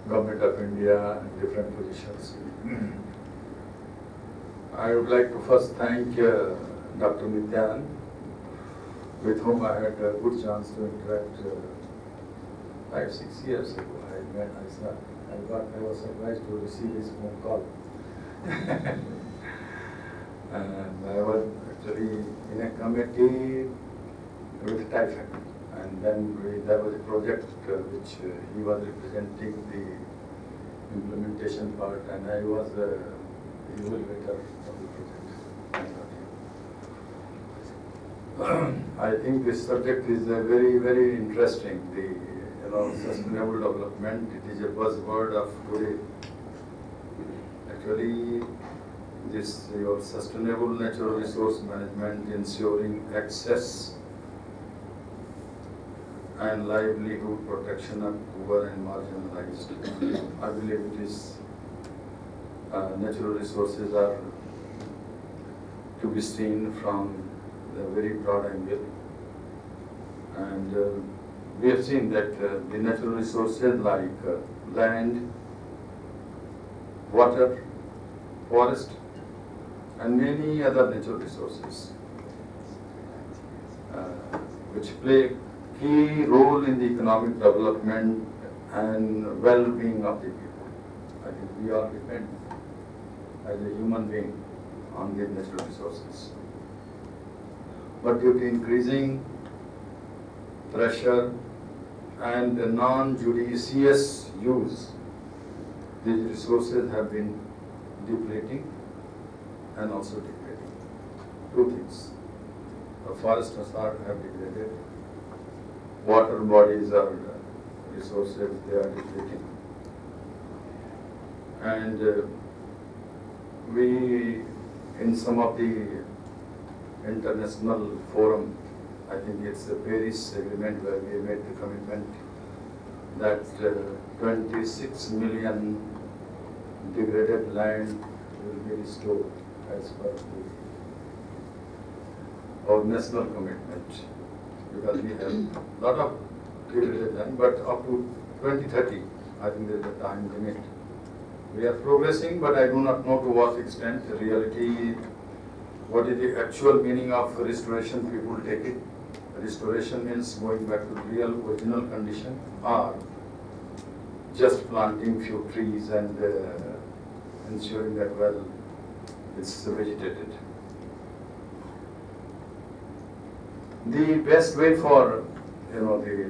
Government of India in different positions. I would like to first thank Dr. Nityan, with whom I had a good chance to interact 5-6 years ago. I was surprised to receive his phone call. And I was actually in a committee with Typhoon. And then there was a project which he was representing the implementation part, and I was the evaluator of the project. I think this subject is very, very interesting. The sustainable development. It is a buzzword of today. Actually, your sustainable natural resource management, ensuring access and livelihood protection of poor and marginalized. I believe it is natural resources are to be seen from the very broad angle, and we have seen that the natural resources like land, water, forest, and many other natural resources which play key role in the economic development and well-being of the people. I think we all depend as a human being on the natural resources. But due to increasing pressure and the non-judicious use, these resources have been depleting and also degrading. Two things. The forests have degraded. Water bodies are resources, they are depleting. And we, in some of the international forum, I think it's the Paris Agreement where we made the commitment that 26 million degraded land will be restored as per our national commitment. Because we have a lot of degraded land, but up to 2030, I think there is a time limit. We are progressing, but I do not know to what extent the reality, what is the actual meaning of restoration, people take it. Restoration means going back to the real original condition, or just planting few trees and ensuring that, well, it's vegetated. The best way for the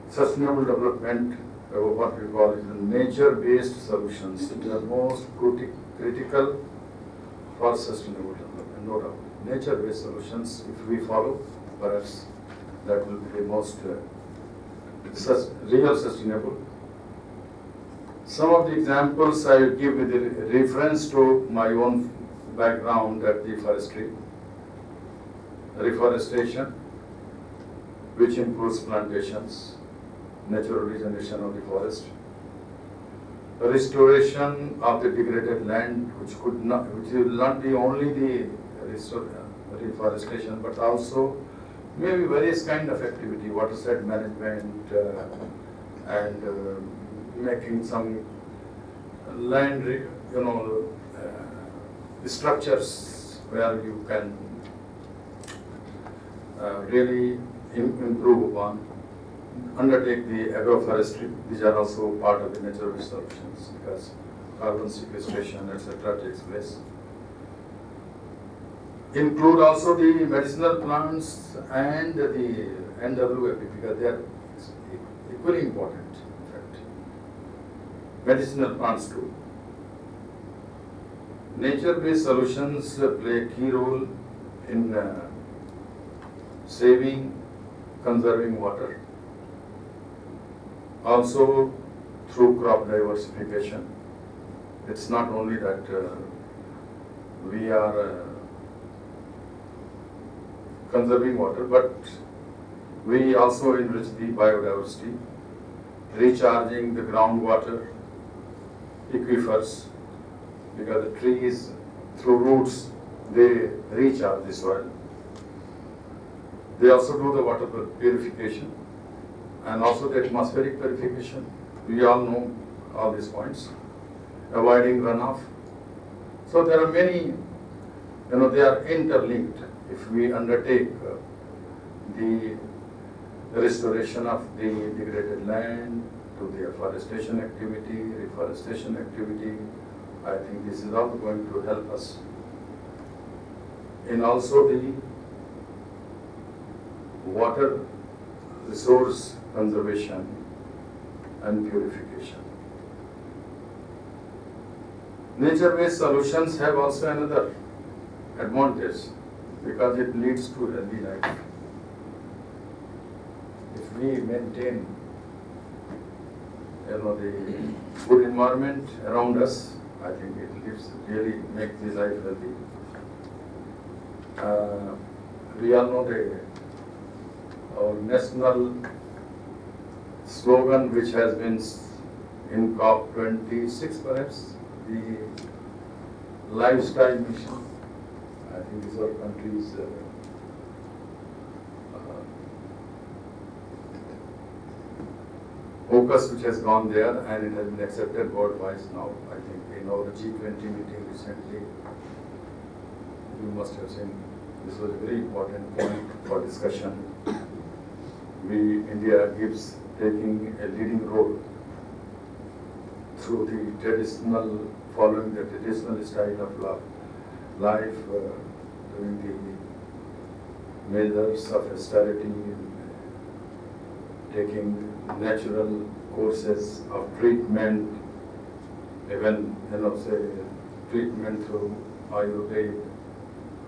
sustainable development, what we call it, nature-based solutions, it are most critical for sustainable development, no doubt. Nature-based solutions, if we follow, perhaps that will be the most real sustainable. Some of the examples I will give with reference to my own background at the forestry. Reforestation, which improves plantations, natural regeneration of the forest. Restoration of the degraded land, which will not be only the reforestation, but also maybe various kind of activity, watershed management, and making some land, structures where you can really improve upon, undertake the agroforestry. These are also part of the natural solutions because carbon sequestration, etc. takes place. Include also the medicinal plants and the NWFP because they are equally important, in fact. Medicinal plants too. Nature-based solutions play a key role in saving, conserving water. Also through crop diversification. It's not only that we are conserving water, but we also enrich the biodiversity, recharging the groundwater aquifers, because the trees, through roots, they recharge the soil. They also do the water purification and also the atmospheric purification. We all know all these points. Avoiding runoff. So there are many, they are interlinked. If we undertake the restoration of the degraded land to the afforestation activity, reforestation activity, I think this is all going to help us in also the water resource conservation and purification. Nature-based solutions have also another advantage because it leads to healthy life. If we maintain the good environment around us, I think it really makes the life healthy. We all know our national slogan, which has been in COP26 perhaps, the lifestyle mission. I think these are countries focus which has gone there, and it has been accepted worldwide now. I think in our G20 meeting recently, you must have seen this was a very important point for discussion. India keeps taking a leading role through following the traditional style of life, doing the measures of austerity, taking natural courses of treatment, even say treatment through Ayurveda,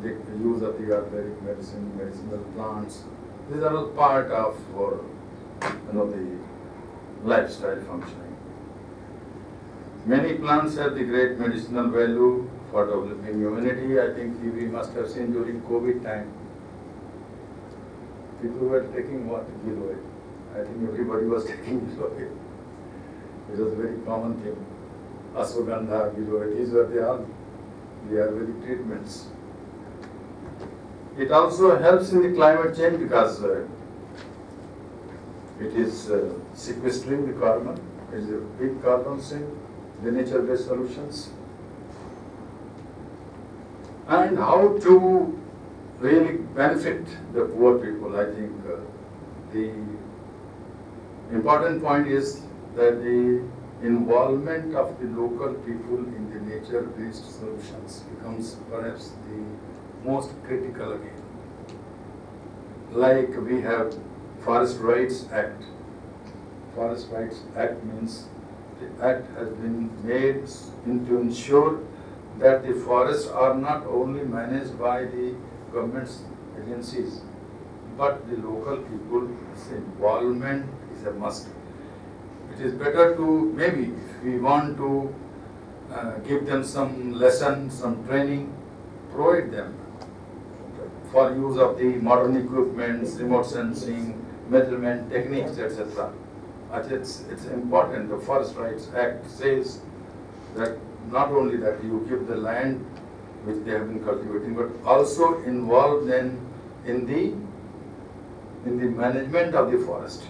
the use of the Ayurvedic medicinal plants. These are all part of the lifestyle functioning. Many plants have the great medicinal value for developing immunity. I think we must have seen during COVID time, people were taking what? Giloy. I think everybody was taking giloy. It was a very common thing. Ashwagandha, giloy, these were the Ayurvedic treatments. It also helps in the climate change because it is sequestering the carbon. It is a big carbon sink, the nature-based solutions. And how to really benefit the poor people, I think the important point is that the involvement of the local people in the nature-based solutions becomes perhaps the most critical again. Like we have Forest Rights Act. Forest Rights Act means the act has been made to ensure that the forests are not only managed by the government's agencies, but the local people's involvement is a must. It is better to, maybe if we want to give them some lesson, some training, provide them for use of the modern equipments, remote sensing, measurement techniques, etc. It's important. The Forest Rights Act says that not only that you give the land which they have been cultivating, but also involve them in the management of the forest.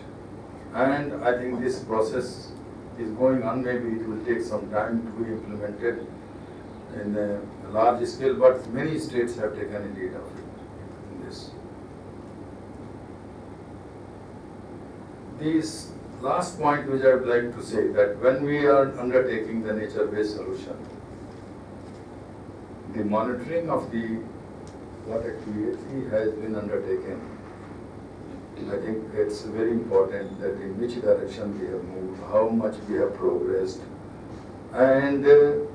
And I think this process is going on. Maybe it will take some time to be implemented in a large scale, but many states have taken a lead of it in this. This last point which I would like to say, that when we are undertaking the nature-based solution, the monitoring of what activity has been undertaken, I think it's very important that in which direction we have moved, how much we have progressed, and the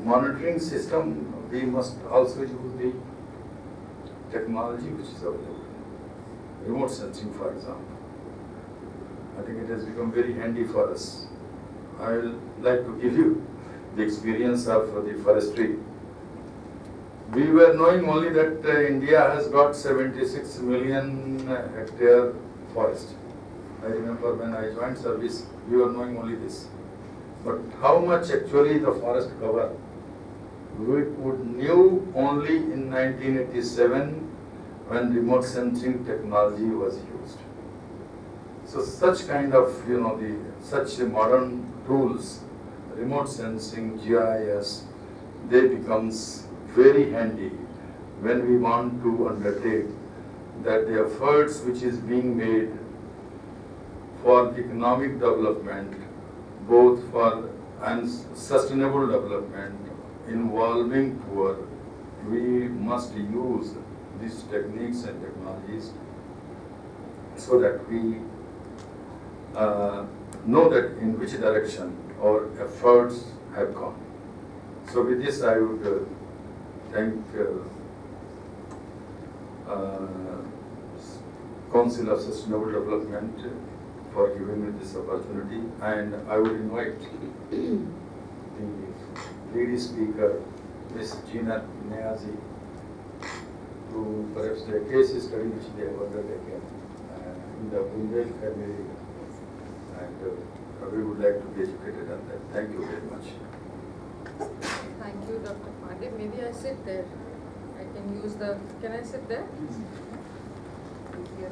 monitoring system, we must also use the technology which is available. Remote sensing, for example. I think it has become very handy for us. I will like to give you the experience of the forestry. We were knowing only that India has got 76 million hectare forest. I remember when I joined service, we were knowing only this. But how much actually the forest cover? We knew only in 1987 when remote sensing technology was used. So such kind of, such modern tools, remote sensing, GIS, they becomes very handy when we want to undertake that the efforts which is being made for economic development, both for and sustainable development involving poor, we must use these techniques and technologies so that we know that in which direction our efforts have gone. So with this, I would thank Council of Sustainable Development for giving me this opportunity, and I would invite the lady speaker, Ms. Gina Niazi, to perhaps the case study which they have undertaken in the Bundel family, and we would like to be educated on that. Thank you very much. Thank you, Dr. Pandey. Maybe I sit there. I can use the, can I sit there? Here.